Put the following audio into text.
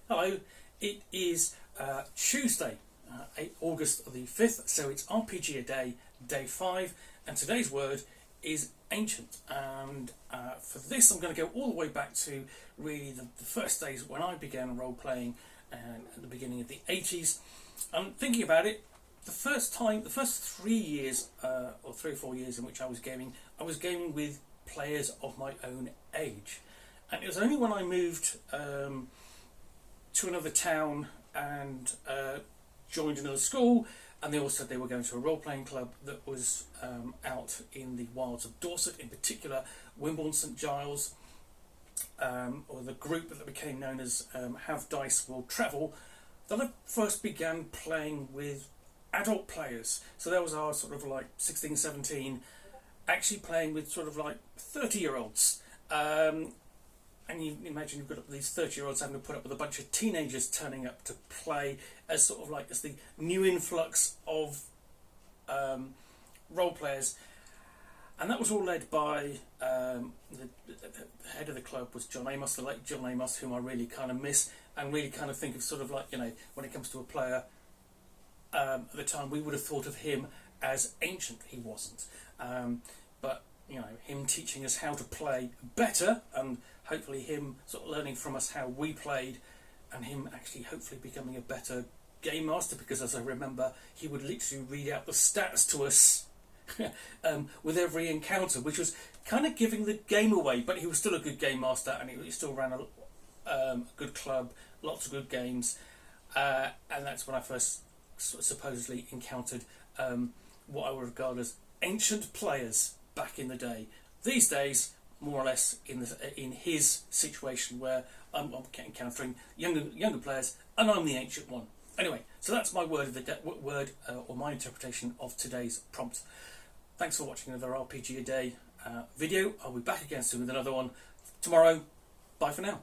Hello, it is Tuesday, August the 5th, so it's RPGaDay, day 5, and today's word is ancient. And for this, I'm going to go all the way back to really the first days when I began role playing, and at the beginning of the 80s. And thinking about it, the first 3 years, or 3 or 4 years in which I was gaming with players of my own age. And it was only when I moved to another town and joined another school, and they all said they were going to a role-playing club that was out in the wilds of Dorset, in particular Wimborne St Giles, or the group that became known as Have Dice Will Travel, that I first began playing with adult players. So that was our sort of like 16, 17, actually playing with sort of like 30-year-olds. And you imagine you've got these 30-year-olds having to put up with a bunch of teenagers turning up to play as sort of like as the new influx of role players. And that was all led by the head of the club was John Amos, the late John Amos, whom I really kind of miss and really kind of think of sort of like, you know, when it comes to a player, at the time we would have thought of him as ancient. He wasn't. But, you know, him teaching us how to play better, and hopefully him sort of learning from us how we played, and him actually hopefully becoming a better game master, because as I remember, he would literally read out the stats to us with every encounter, which was kind of giving the game away, but he was still a good game master, and he still ran a good club, lots of good games, and that's when I first supposedly encountered what I would regard as ancient players back in the day. These days, more or less in his situation, where I'm encountering younger players, and I'm the ancient one. Anyway, so that's my word of the or my interpretation of today's prompt. Thanks for watching another RPGaDay video. I'll be back again soon with another one tomorrow. Bye for now.